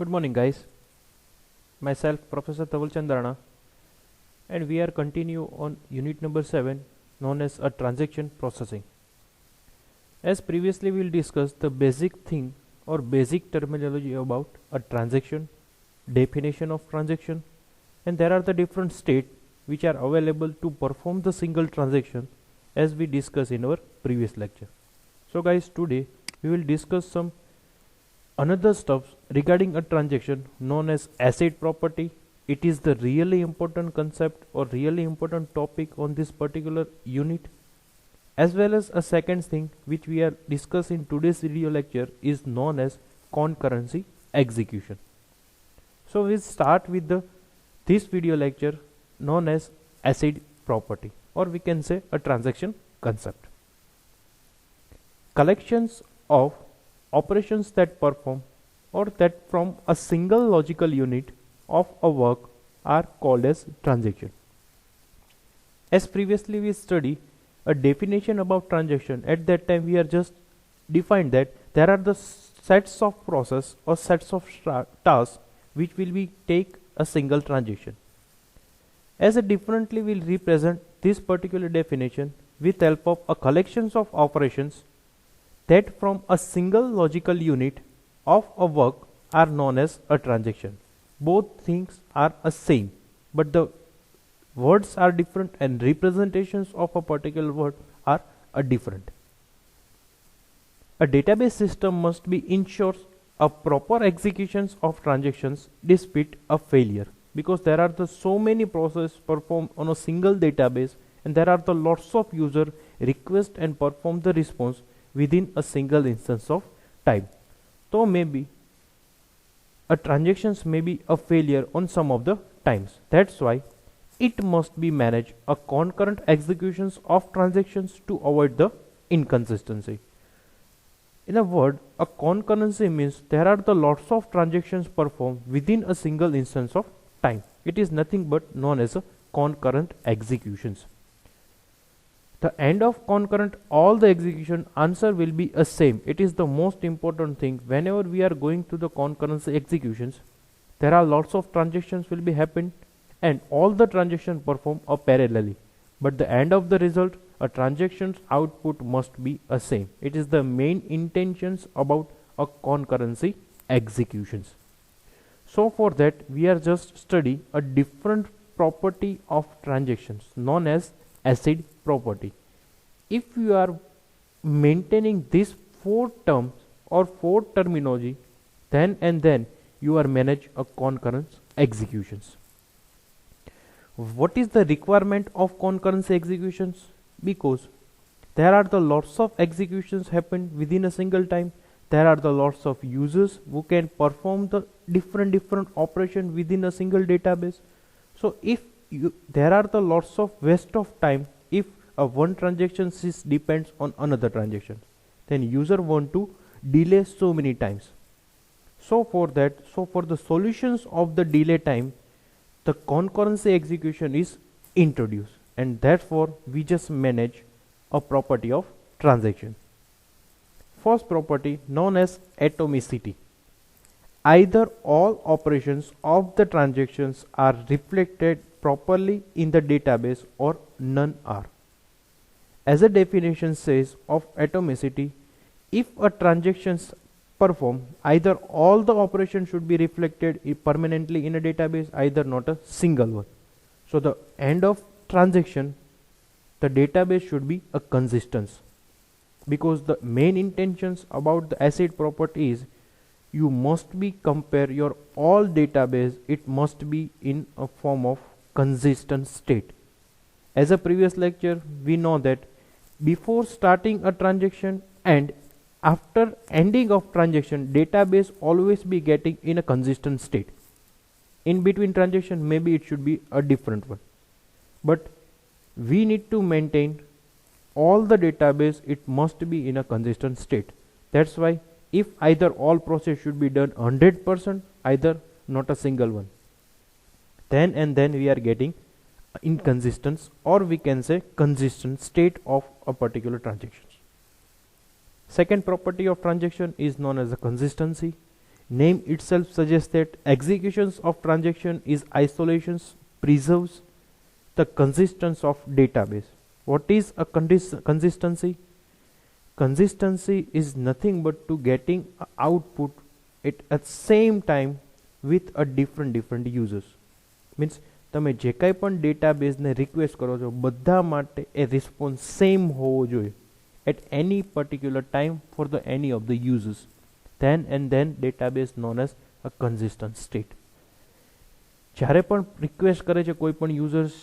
Good morning, guys. Myself, Professor Tawal Chandrana, and we are continue on unit number 7, known as a transaction processing. As previously, we'll discuss the basic thing or basic terminology about a transaction, definition of transaction, and there are the different states which are available to perform the single transaction, as we discussed in our previous lecture. So, guys, today we will discuss some another stuff regarding a transaction known as asset property. It is the really important concept or really important topic on this particular unit, as well as a second thing which we are discussing in today's video lecture is known as concurrency execution. So we start with this video lecture known as asset property, or we can say a transaction concept. Collections of operations that perform or that from a single logical unit of a work are called as transaction. As previously we studied a definition about transaction, at that time we are just defined that there are the sets of process or sets of tasks which will be take a single transaction. As a differently will represent this particular definition with help of a collections of operations that from a single logical unit of a work are known as a transaction. Both things are a same, but the words are different and representations of a particular word are a different. A database system must be ensures a proper executions of transactions despite a failure, because there are the so many processes performed on a single database and there are the lots of user request and perform the response within a single instance of time. So maybe a transactions may be a failure on some of the times. That's why it must be managed a concurrent executions of transactions to avoid the inconsistency. In a word, a concurrency means there are the lots of transactions performed within a single instance of time. It is nothing but known as a concurrent executions. The end of concurrent, all the execution answer will be a same. It is the most important thing. Whenever we are going to the concurrency executions, there are lots of transactions will be happen and all the transactions perform parallelly. But the end of the result, a transaction's output must be a same. It is the main intentions about a concurrency executions. So for that, we are just study a different property of transactions known as asset property. If you are maintaining these four terms or four terminology, then you are manage a concurrent executions. What is the requirement of concurrency executions? Because there are the lots of executions happen within a single time. There are the lots of users who can perform the different operation within a single database. So if there are the lots of waste of time if one transaction depends on another transaction, then user want to delay so many times. So for the solutions of the delay time, the concurrency execution is introduced, and therefore we just manage a property of transaction. First property known as atomicity. Either all operations of the transactions are reflected properly in the database or none are. As a definition says of atomicity, if a transactions perform, either all the operations should be reflected permanently in a database, either not a single one. So the end of transaction, the database should be a consistent, because the main intentions about the asset property is you must be compare your all database, it must be in a form of consistent state. As a previous lecture, we know that before starting a transaction and after ending of transaction, database always be getting in a consistent state. In between transaction, maybe it should be a different one, but we need to maintain all the database, it must be in a consistent state. That's why if either all process should be done 100%, either not a single one, then we are getting inconsistent, or we can say consistent state of a particular transaction. Second property of transaction is known as a consistency. Name itself suggests that executions of transaction is isolations preserves the consistency of database. What is a consistency? Consistency is nothing but to getting a output at same time with a different users. Means તમે જે કાંઈ પણ ડેટાબેઝને request કરો છો બધા માટે એ response same હોવો જોઈએ at any particular time for the any of the users. Then database known as a consistent state. જ્યારે પણ રિક્વેસ્ટ કરે છે કોઈ પણ યુઝર્સ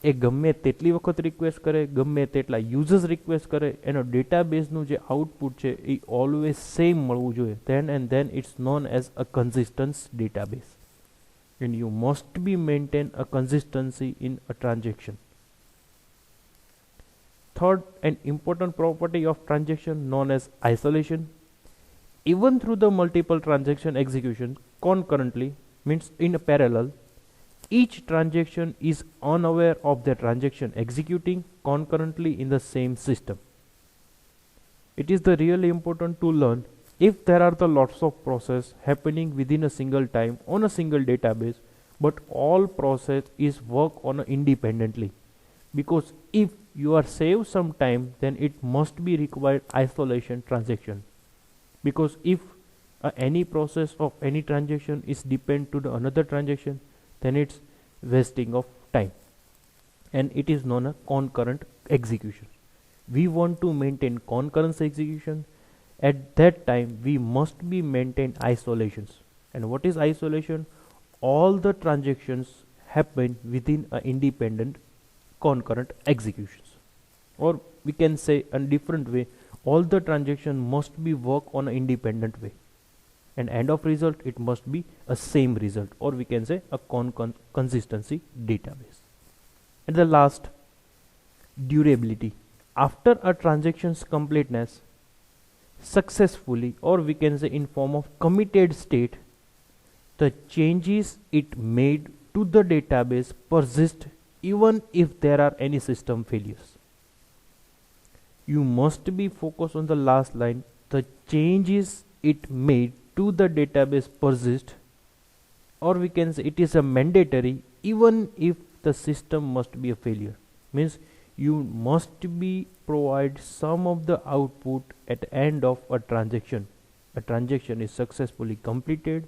એ ગમે તેટલી વખત રિક્વેસ્ટ કરે ગમે તેટલા યુઝર્સ રિક્વેસ્ટ કરે એનો ડેટાબેઝનું જે આઉટપુટ છે એ ઓલવેઝ સેમ મળવું જોઈએ. then it's known as a consistent database. And you must be maintain a consistency in a transaction. Third, an important property of transaction known as isolation. Even through the multiple transaction execution concurrently, means in a parallel, each transaction is unaware of the transaction executing concurrently in the same system. It is the really important to learn if there are the lots of process happening within a single time on a single database, but all process is work on independently. Because if you are save some time, then it must be required isolation transaction. Because if any process of any transaction is depend to the another transaction, then it's wasting of time, and it is known as concurrent execution. We want to maintain concurrent execution. At that time we must be maintain isolations. And what is isolation? All the transactions happen within a independent concurrent executions, or we can say in different way, all the transaction must be work on an independent way, and end of result it must be a same result, or we can say a consistency database. And the last, durability. After a transaction's completeness successfully, or we can say in form of committed state, the changes it made to the database persist even if there are any system failures. You must be focused on the last line. The changes it made to the database persist, or we can say it is a mandatory even if the system must be a failure. Means you must be provide some of the output at the end of a transaction. A transaction is successfully completed,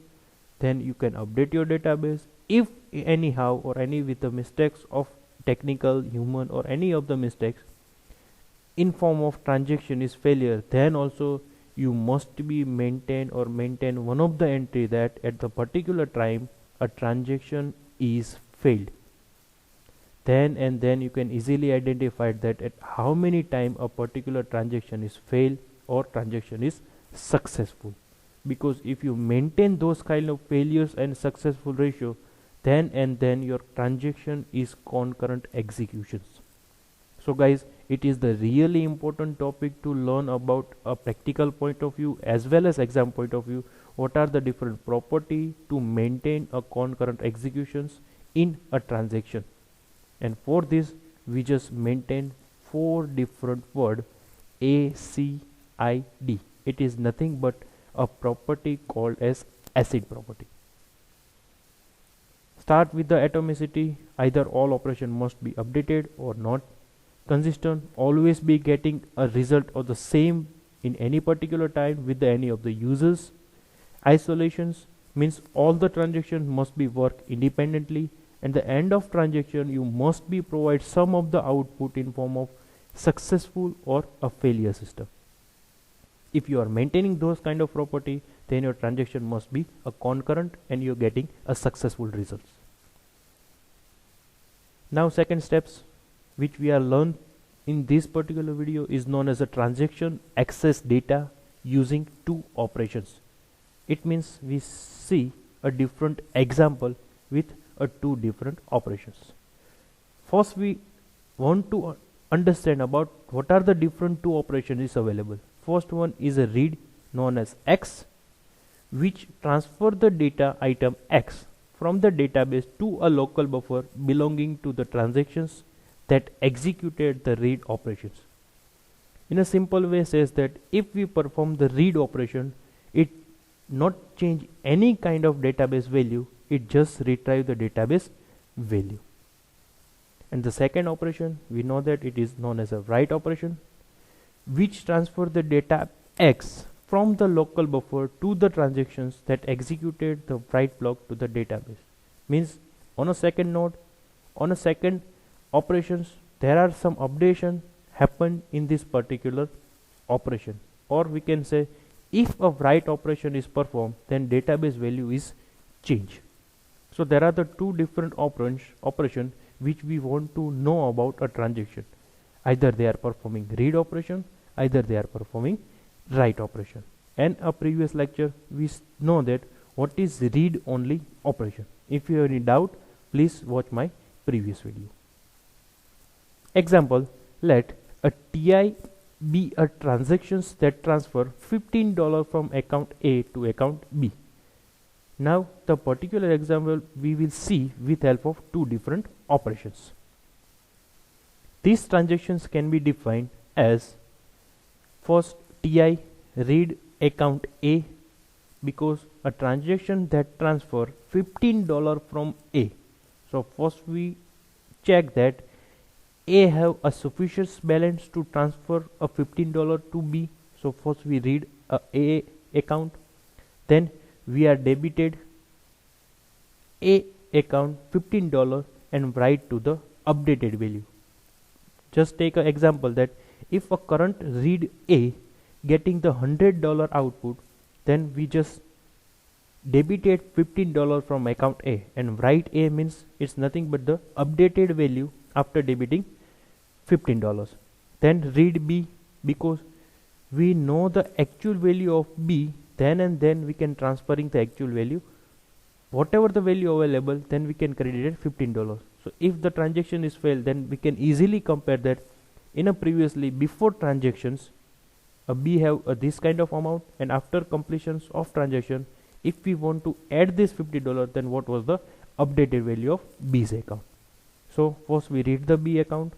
then you can update your database. If anyhow or any with the mistakes of technical, human, or any of the mistakes in form of transaction is failure, then also you must be maintain one of the entry that at the particular time a transaction is failed. Then you can easily identify that at how many time a particular transaction is failed or transaction is successful. Because if you maintain those kind of failures and successful ratio, then your transaction is concurrent executions. So guys, it is the really important topic to learn about a practical point of view as well as exam point of view. What are the different property to maintain a concurrent executions in a transaction? And for this we just maintain 4 different word ACID. It is nothing but a property called as ACID property. Start with the atomicity. Either all operation must be updated or not. Consistent, always be getting a result of the same in any particular time with any of the users. Isolations means all the transactions must be work independently, and the end of transaction you must be provide some of the output in form of successful or a failure system. If you are maintaining those kind of property, then your transaction must be a concurrent and you're getting a successful results. Now second steps which we are learned in this particular video is known as a transaction access data using 2 operations. It means we see a different example with 2 different operations. First we want to understand about what are the different 2 operations is available. First one is a read known as X, which transfer the data item X from the database to a local buffer belonging to the transactions that executed the read operations. In a simple way says that if we perform the read operation, it not change any kind of database value, it just retrieve the database value. And the second operation, we know that it is known as a write operation, which transfer the data X from the local buffer to the transactions that executed the write block to the database. Means on a second node, on a second operations, there are some updation happen in this particular operation, or we can say if a write operation is performed, then database value is changed. So there are the two different operation which we want to know about a transaction. Either they are performing read operation, either they are performing write operation. And a previous lecture we know that what is read only operation. If you have any doubt, please watch my previous video. Example, let a TI be a transactions that transfer $15 from account A to account B. Now the particular example we will see with help of two different operations. These transactions can be defined as first TI read account A, because a transaction that transfer $15 from A. So first we check that A have a sufficient balance to transfer a $15 to B. So first we read A account, then we are debited A account $15 and write to the updated value. Just take an example that if a current read A getting the $100 output, then we just debited $15 from account A, and write A means it's nothing but the updated value after debiting $15. Then read B, because we know the actual value of B, then and then we can transferring the actual value, whatever the value available, then we can credit it $15. So if the transaction is failed, then we can easily compare that in a previously before transactions a B have this kind of amount, and after completions of transaction, if we want to add this $50, then what was the updated value of B's account. So first we read the B account,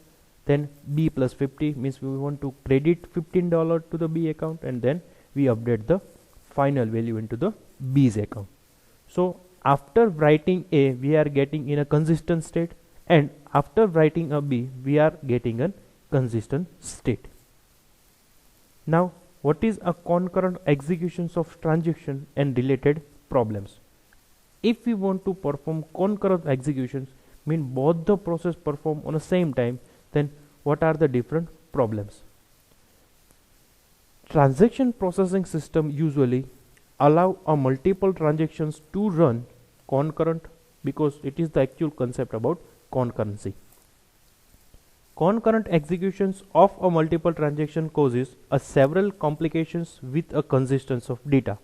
then B plus 50 means we want to credit $15 to the B account, and then we update the final value into the B's account. So after writing A, we are getting in a consistent state, and after writing a B, we are getting a consistent state. Now what is a concurrent executions of transaction and related problems? If we want to perform concurrent executions, mean both the process perform on the same time, then what are the different problems? Transaction processing system usually allow a multiple transactions to run concurrent, because it is the actual concept about concurrency. Concurrent executions of a multiple transaction causes a several complications with a consistency of data,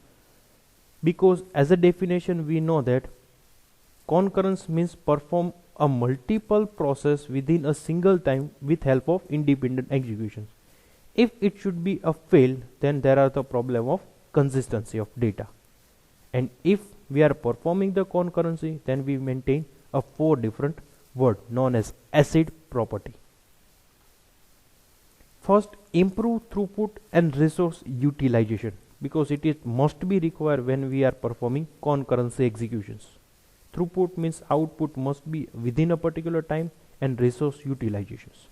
because as a definition we know that concurrence means perform a multiple process within a single time with help of independent executions. If it should be a fail, then there are the problem of consistency of data, and if we are performing the concurrency, then we maintain a 4 different word known as ACID property. First, improve throughput and resource utilization, because it is must be required when we are performing concurrency executions. Throughput means output must be within a particular time, and resource utilizations.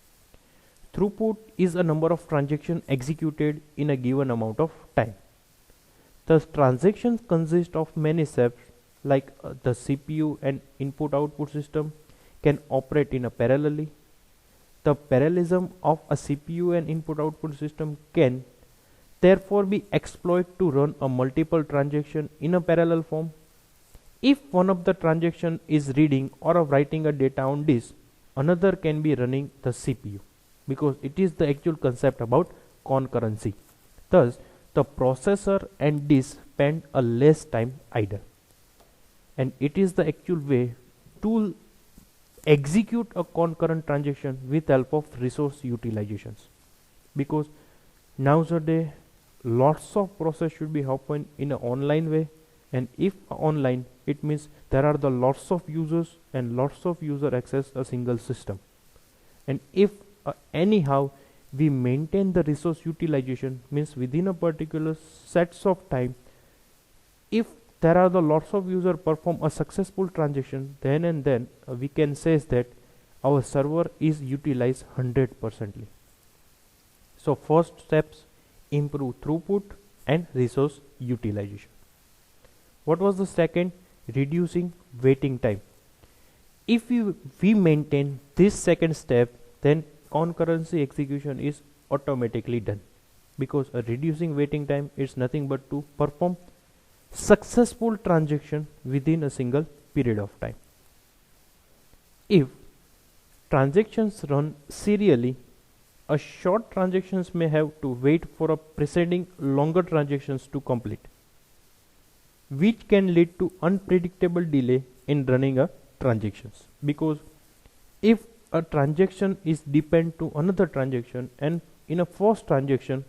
Throughput is a number of transactions executed in a given amount of time. The transactions consist of many steps, like the CPU and input-output system can operate in a parallelly. The parallelism of a CPU and input-output system can therefore be exploited to run a multiple transaction in a parallel form. If one of the transaction is reading or writing a data on disk, another can be running the CPU, because it is the actual concept about concurrency. Thus, the processor and disk spend a less time idle, and it is the actual way to execute a concurrent transaction with help of resource utilizations, because nowadays lots of process should be happen in an online way, and if online, it means there are the lots of users and lots of user access a single system, and if anyhow we maintain the resource utilization, means within a particular sets of time if there are the lots of user perform a successful transaction, then we can say that our server is utilized 100%. So first steps, improve throughput and resource utilization. What was the second? Reducing waiting time. If we maintain this second step, then concurrency execution is automatically done, because reducing waiting time is nothing but to perform successful transaction within a single period of time. If transactions run serially, a short transactions may have to wait for a preceding longer transactions to complete, which can lead to unpredictable delay in running a transactions. Because if a transaction is depend to another transaction, and in a first transaction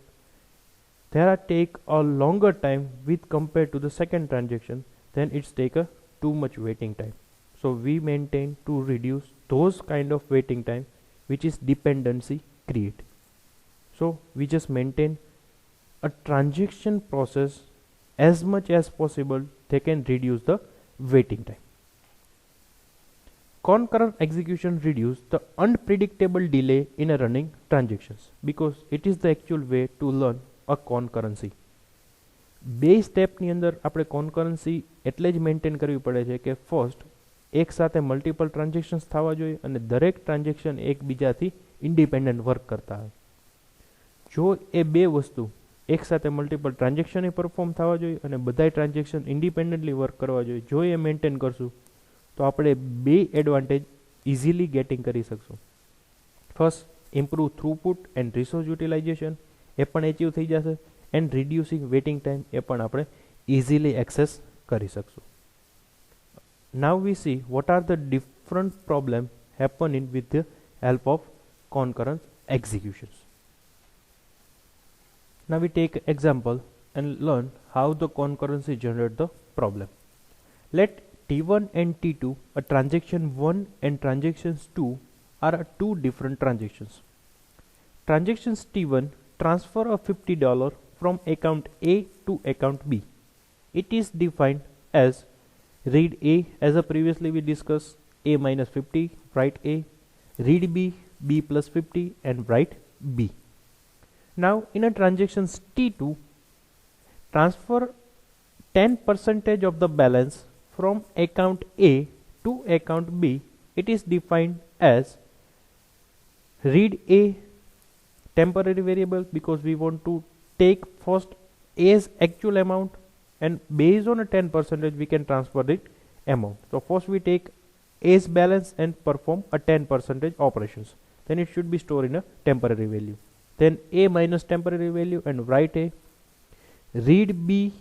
there take a longer time with compared to the second transaction, then it's take a too much waiting time. So we maintain to reduce those kind of waiting time which is dependency create. So we just maintain a transaction process as much as possible, they can reduce the waiting time. Concurrent execution reduce the unpredictable delay in a running transactions, because it is the actual way to learn a concurrency. બે સ્ટેપની અંદર આપણે કોન્કરન્સી એટલે જ maintain કરવી પડે છે કે first એક સાથે મલ્ટિપલ ટ્રાન્ઝેક્શન્સ થવા જોઈએ અને દરેક ટ્રાન્ઝેક્શન એકબીજાથી ઇન્ડિપેન્ડન્ટ વર્ક કરતા હોય. જો એ બે વસ્તુ એક સાથે મલ્ટિપલ ટ્રાન્ઝેક્શન પરફોર્મ થવા જોઈએ અને બધાય ટ્રાન્ઝેક્શન ઇન્ડિપેન્ડન્ટલી વર્ક કરવા જોઈએ, જો એ મેન્ટેન કરશું તો આપણે બે એડવાન્ટેજ ઇઝીલી ગેટિંગ કરી શકશું. First, improve throughput and resource utilization એ પણ એચીવ થઈ જશે, એન્ડ રિડ્યુસિંગ વેટિંગ ટાઈમ એ પણ આપણે ઇઝીલી એક્સેસ કરી શકશું. Now we see what are the different problem happening with the help of concurrent executions. Now we take example and learn how the concurrency generate the problem. Let T1 and T2, a transaction 1 and transactions 2 are two different transactions. Transactions T1 transfer of $50 from account A to account B. It is defined as read A, as previously we discussed, A minus 50, write A, read B, B plus 50 and write B. Now in a transactions T2, transfer 10% of the balance from account A to account B. It is defined as read A, temporary variable, because we want to take first A's actual amount, and based on a 10% we can transfer the amount. So first we take A's balance and perform a 10% operations, then it should be stored in a temporary value. Then A minus temporary value and write A, read B,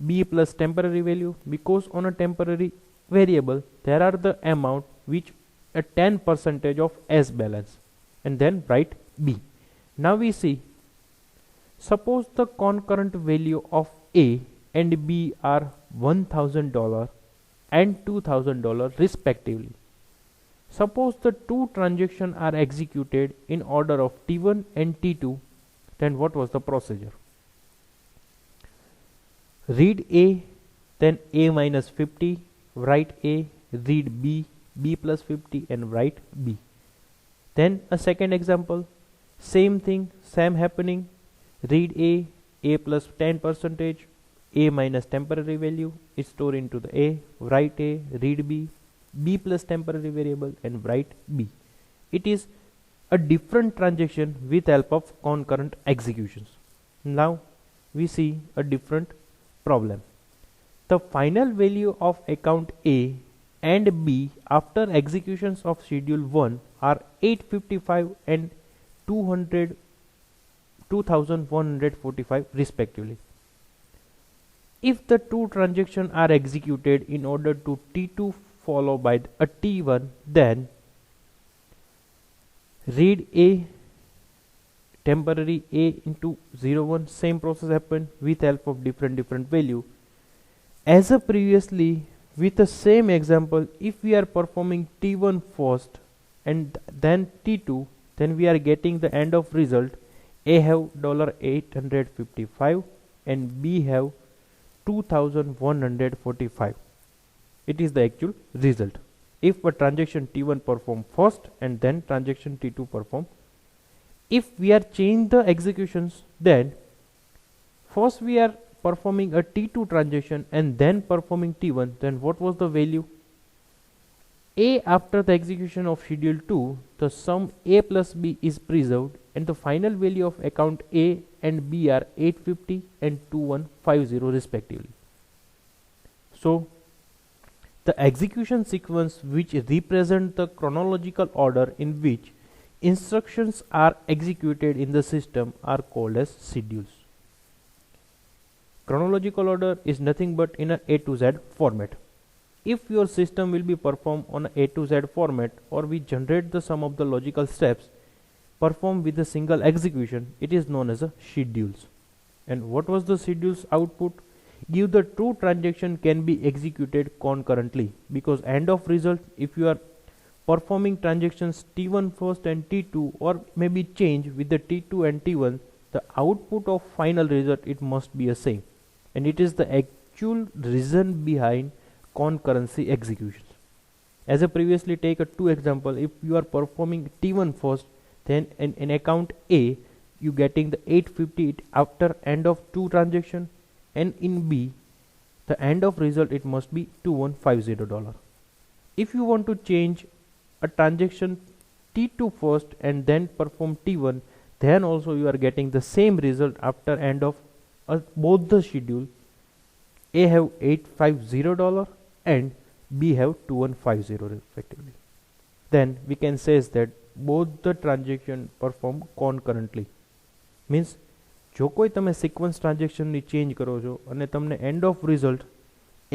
B plus temporary value, because on a temporary variable there are the amount which a 10% of S balance, and then write B. Now we see, suppose the concurrent value of A and B are $1,000 and $2,000 respectively. Suppose the two transactions are executed in order of T1 and T2, then what was the procedure? Read A, then A minus 50, write A, read B, B plus 50 and write B. Then a second example, same thing, same happening, read A, A plus 10%, A minus temporary value is stored into the A, write A, read B, B plus temporary variable and write B. It is a different transaction with help of concurrent executions. Now we see a different problem. The final value of account A and B after executions of schedule 1 are 855 and 2145 respectively. If the two transactions are executed in order to T2 followed by a T1, then read A, temporary A into 01, same process happen with help of different value. As a previously with the same example, if we are performing T1 first and then T2, then we are getting the end of result. A have $855 and B have 2145. It is the actual result. If a transaction T1 perform first and then transaction T2 perform. If we are change the executions, then first we are performing a T2 transaction and then performing T1, then what was the value? A after the execution of schedule 2, the sum A plus B is preserved and the final value of account A and B are 850 and 2150 respectively. So the execution sequence which represent the chronological order in which instructions are executed in the system are called as schedules. Chronological order is nothing but in a A to Z format. If your system will be performed on a A to Z format, or we generate the sum of the logical steps performed with a single execution, it is known as a schedules. And what was the schedules output? Give the two transaction can be executed concurrently, because end of result, if you are performing transactions T1 first and T2, or maybe change with the T2 and T1, the output of final result it must be the same, and it is the actual reason behind concurrency executions. As I previously take a two example, if you are performing T1 first, then in account A you getting the 850 after end of two transaction, and in B the end of result it must be $2150. If you want to change a transaction T2 first and then perform T1, then also you are getting the same result after end of both the schedule. A have $850 and B have 2150 respectively. Then we can say that both the transaction perform concurrently. Means જો કોઈ તમે sequence ટ્રાન્ઝેક્શનની change કરો છો અને તમને and of result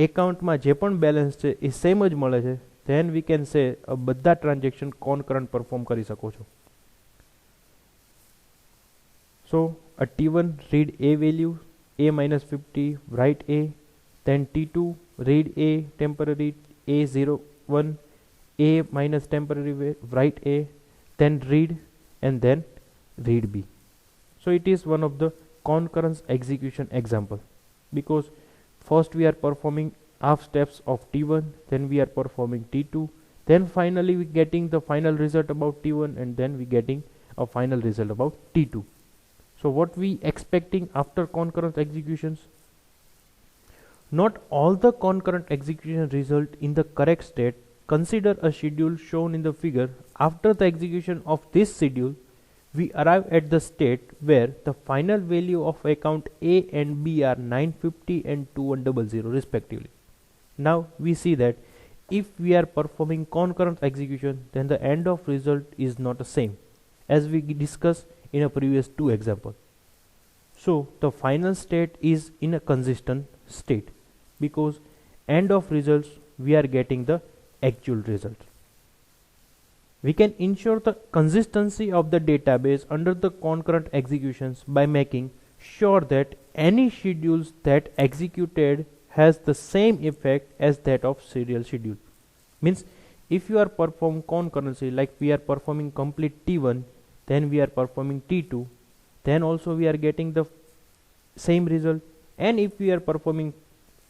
એકાઉન્ટમાં જે પણ બેલેન્સ છે એ સેમ જ મળે છે, then we can say બધા ટ્રાન્ઝેક્શન concurrent perform કરી શકો છો. So a T1 read A value, A minus 50, write A, then T2 read A temporary A01, A minus temporary write A, then read and then read B. So it is one of the concurrence execution example, because first we are performing half steps of T1, then we are performing T2, then finally we getting the final result about T1, and then we getting a final result about T2. So what we expecting after concurrent executions? Not all the concurrent execution result in the correct state. Consider a schedule shown in the figure. After the execution of this schedule, we arrive at the state where the final value of account A and B are 950 and 2100 respectively. Now we see that if we are performing concurrent execution, then the end of result is not the same, as we discussed in a previous two example. So the final state is in a consistent state, because end of results we are getting the actual result. We can ensure the consistency of the database under the concurrent executions by making sure that any schedules that executed has the same effect as that of serial schedule. Means if you are performing concurrency, like we are performing complete T1, then we are performing T2, then also we are getting the same result. And if we are performing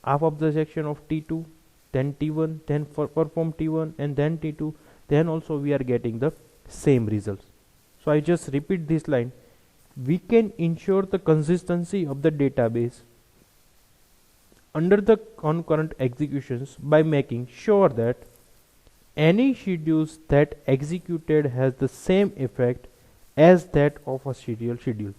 half of the section of T2, then T1, then perform T1 and then T2, then also we are getting the same results. So I just repeat this line. We can ensure the consistency of the database under the concurrent executions by making sure that any schedules that executed has the same effect as that of a serial schedule.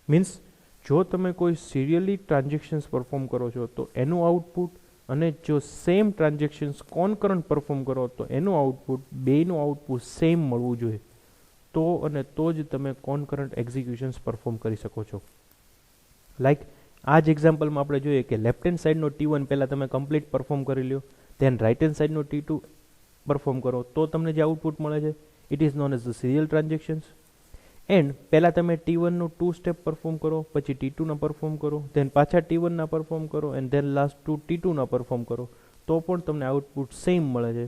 Means જો તમે કોઈ serially transactions perform કરો છો તો એનું output, અને જો same transactions કોન્કરન્ટ perform કરો તો એનું આઉટપુટ, બેનું આઉટપુટ સેમ મળવું જોઈએ, તો અને તો જ તમે કોન્કરન્ટ એક્ઝિક્યુશન્સ પરફોર્મ કરી શકો છો. લાઈક આ જ એક્ઝામ્પલમાં આપણે જોઈએ કે લેફ્ટ હેન્ડ સાઈડનો T1 પહેલાં તમે કમ્પ્લીટ પરફોર્મ કરી લ્યો, ધેન રાઇટ હેન્ડ સાઈડનો T2 પરફોર્મ કરો, તો તમને જે આઉટપુટ મળે છે it is known as the serial transactions. And પહેલાં તમે T1નું 2 સ્ટેપ પરફોર્મ કરો, પછી T2ના પરફોર્મ કરો, ધેન પાછા T1ના પરફોર્મ કરો, એન્ડ ધેન લાસ્ટ T2ના પરફોર્મ કરો, તો પણ તમને આઉટપુટ સેમ મળે છે.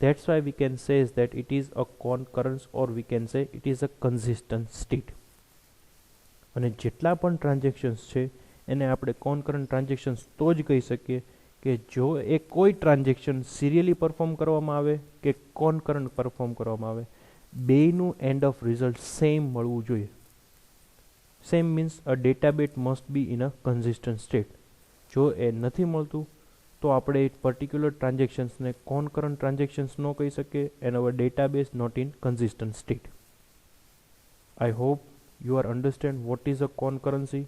That's why we can say that it is a concurrence, or we can say it is a consistent state. અને જેટલા પણ ટ્રાન્ઝેક્શન્સ છે એને આપણે કોનકરન્ટ ટ્રાન્ઝેક્શન્સ તો જ કહી શકીએ કે જો એ કોઈ ટ્રાન્ઝેક્શન સિરિયલી પરફોર્મ કરવામાં આવે કે કોનકરન્ટ પરફોર્મ કરવામાં આવે, બેયનું એન્ડ ઓફ રિઝલ્ટ સેમ મળવું જોઈએ. Same means a database must be in a consistent state. જો એ નથી મળતું તો આપણે એ પર્ટિક્યુલર ટ્રાન્ઝેક્શન્સને કોનકરન્ટ ટ્રાન્ઝેક્શન્સ ન કહી શકીએ and our database not in consistent state. I hope you are understand what is a concurrency,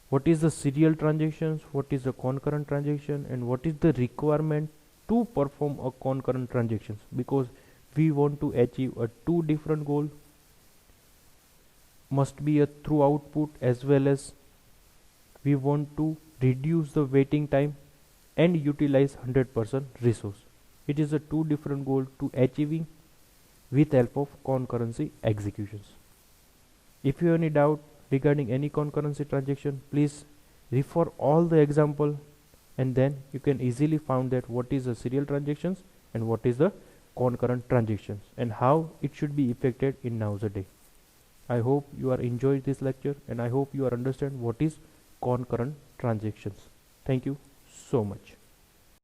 what is the serial transactions, what is the concurrent transaction, and what is the requirement to perform a concurrent transactions, because we want to achieve a two different goal, must be a through output as well as we want to reduce the waiting time and utilize 100% resource. It is a two different goal to achieving with help of concurrency executions. If you have any doubt regarding any concurrency transaction, please refer all the example and then you can easily find that what is the serial transactions and what is the concurrent transactions and how it should be effected in nowadays. I hope you are enjoyed this lecture and I hope you are understand what is concurrent transactions. Thank you so much.